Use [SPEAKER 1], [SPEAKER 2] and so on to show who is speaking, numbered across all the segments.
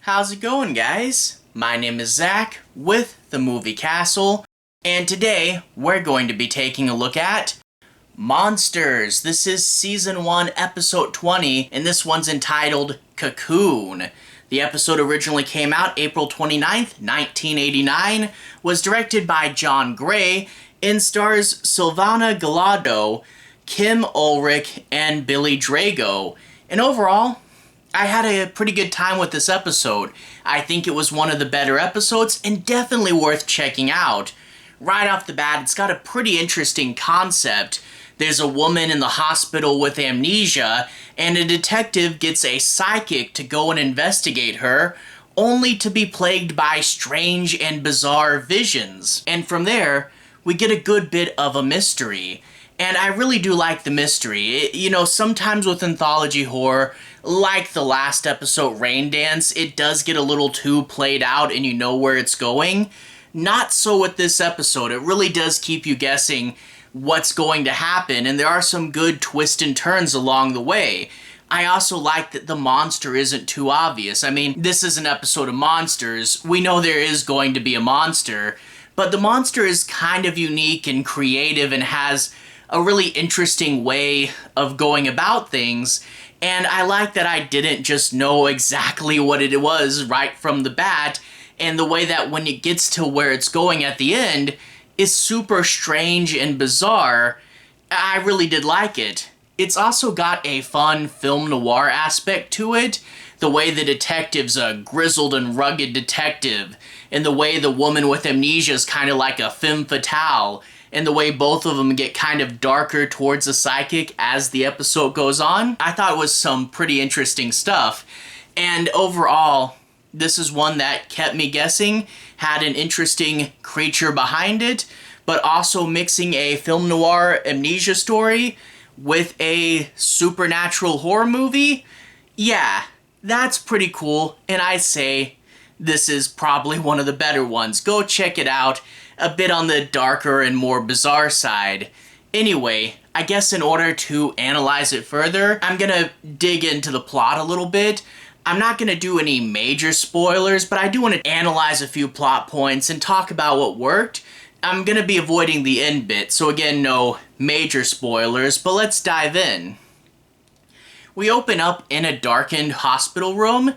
[SPEAKER 1] How's it going, guys? My name is Zach with the Movie Castle, and today we're going to be taking a look at Monsters. This is Season 1, Episode 20, and this one's entitled Cocoon. The episode originally came out April 29th, 1989, was directed by John Gray, and stars Silvana Gallardo, Kim Ulrich, and Billy Drago. And overall, I had a pretty good time with this episode. I think it was one of the better episodes and definitely worth checking out. Right off the bat, it's got a pretty interesting concept. There's a woman in the hospital with amnesia, and a detective gets a psychic to go and investigate her, only to be plagued by strange and bizarre visions. And from there, we get a good bit of a mystery. And I really do like the mystery. Sometimes with anthology horror, like the last episode, Rain Dance, it does get a little too played out and you know where it's going. Not so with this episode. It really does keep you guessing what's going to happen, and there are some good twists and turns along the way. I also like that the monster isn't too obvious. I mean, this is an episode of Monsters. We know there is going to be a monster, but the monster is kind of unique and creative and has a really interesting way of going about things. And I like that I didn't just know exactly what it was right from the bat, and the way that when it gets to where it's going at the end is super strange and bizarre. I really did like it. It's also got a fun film noir aspect to it. The way the detective's a grizzled and rugged detective, and the way the woman with amnesia is kind of like a femme fatale, and the way both of them get kind of darker towards the psychic as the episode goes on. I thought it was some pretty interesting stuff. And overall, this is one that kept me guessing, had an interesting creature behind it, but also mixing a film noir amnesia story with a supernatural horror movie. Yeah, that's pretty cool, and I say this is probably one of the better ones. Go check it out. A bit on the darker and more bizarre side. Anyway, I guess in order to analyze it further, I'm gonna dig into the plot a little bit. I'm not gonna do any major spoilers, but I do want to analyze a few plot points and talk about what worked. I'm gonna be avoiding the end bit, so again, no major spoilers, but let's dive in. We open up in a darkened hospital room,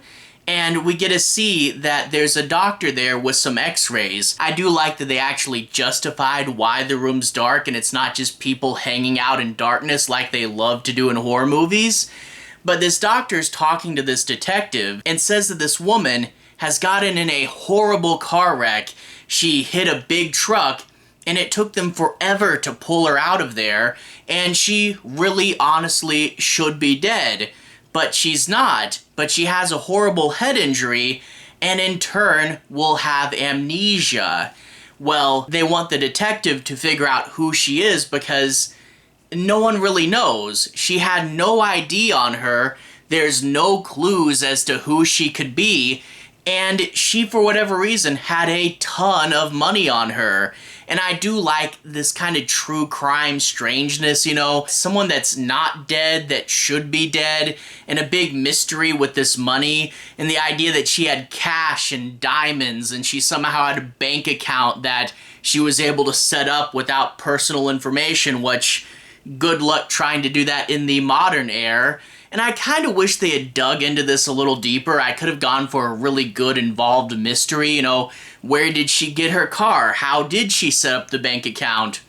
[SPEAKER 1] and we get to see that there's a doctor there with some x-rays. I do like that they actually justified why the room's dark and it's not just people hanging out in darkness like they love to do in horror movies. But this doctor's talking to this detective and says that this woman has gotten in a horrible car wreck. She hit a big truck and it took them forever to pull her out of there, and she really honestly should be dead. But she's not, but she has a horrible head injury, and in turn will have amnesia. Well, they want the detective to figure out who she is because no one really knows. She had no ID on her, there's no clues as to who she could be, and she, for whatever reason, had a ton of money on her. And I do like this kind of true crime strangeness, someone that's not dead that should be dead, and a big mystery with this money, and the idea that she had cash and diamonds, and she somehow had a bank account that she was able to set up without personal information, which good luck trying to do that in the modern era. And I kind of wish they had dug into this a little deeper. I could have gone for a really good involved mystery, where did she get her car? How did she set up the bank account?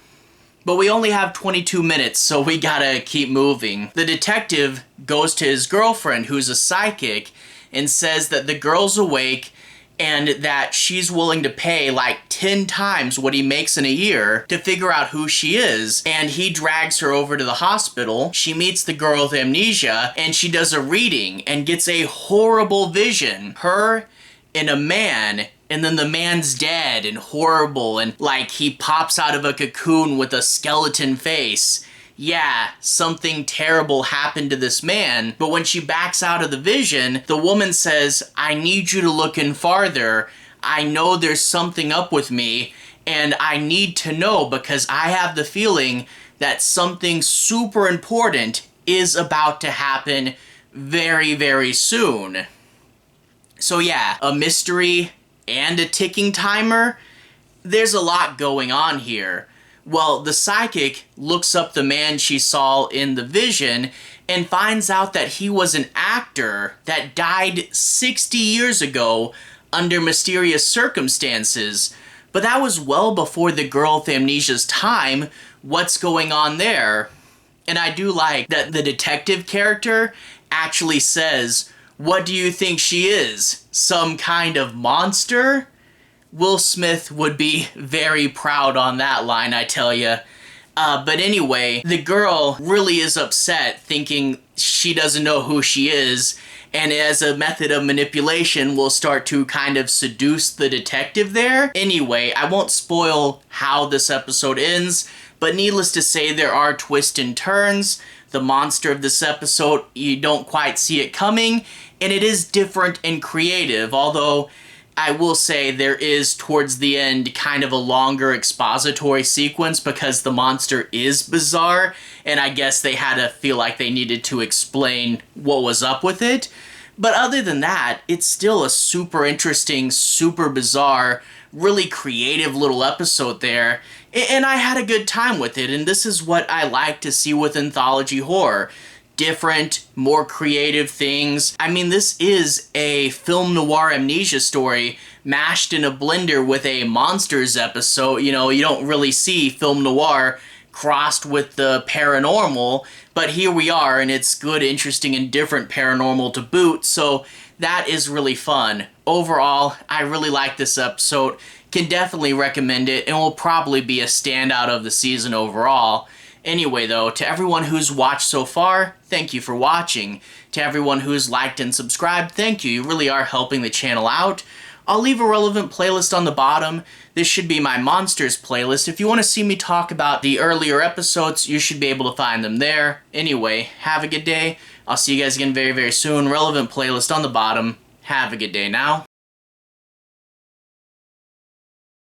[SPEAKER 1] But we only have 22 minutes, so we gotta keep moving. The detective goes to his girlfriend, who's a psychic, and says that the girl's awake and that she's willing to pay like 10 times what he makes in a year to figure out who she is. And he drags her over to the hospital. She meets the girl with amnesia, and she does a reading and gets a horrible vision. Her and a man, and then the man's dead and horrible, and like he pops out of a cocoon with a skeleton face. Yeah, something terrible happened to this man. But when she backs out of the vision, the woman says, I need you to look in farther. I know there's something up with me, and I need to know because I have the feeling that something super important is about to happen very, very soon. So yeah, a mystery and a ticking timer. There's a lot going on here. Well, the psychic looks up the man she saw in the vision and finds out that he was an actor that died 60 years ago under mysterious circumstances. But that was well before the girl with amnesia's time. What's going on there? And I do like that the detective character actually says, "What do you think she is? Some kind of monster?" Will Smith would be very proud on that line, I tell ya. But anyway, the girl really is upset, thinking she doesn't know who she is, and as a method of manipulation will start to kind of seduce the detective there. Anyway, I won't spoil how this episode ends, but needless to say, there are twists and turns. The monster of this episode, you don't quite see it coming, and it is different and creative, although I will say there is, towards the end, kind of a longer expository sequence because the monster is bizarre, and I guess they had to feel like they needed to explain what was up with it. But other than that, it's still a super interesting, super bizarre, really creative little episode there, and I had a good time with it, and this is what I like to see with anthology horror. Different, more creative things. I mean, this is a film noir amnesia story mashed in a blender with a monsters episode. You know, you don't really see film noir crossed with the paranormal, but here we are, and it's good, interesting, and different paranormal to boot, so that is really fun. Overall, I really like this episode. Can definitely recommend it, and will probably be a standout of the season overall. Anyway though, to everyone who's watched so far, thank you for watching. To everyone who's liked and subscribed, thank you. You really are helping the channel out. I'll leave a relevant playlist on the bottom. This should be my Monsters playlist. If you want to see me talk about the earlier episodes, you should be able to find them there. Anyway, have a good day. I'll see you guys again very, very soon. Relevant playlist on the bottom. Have a good day now.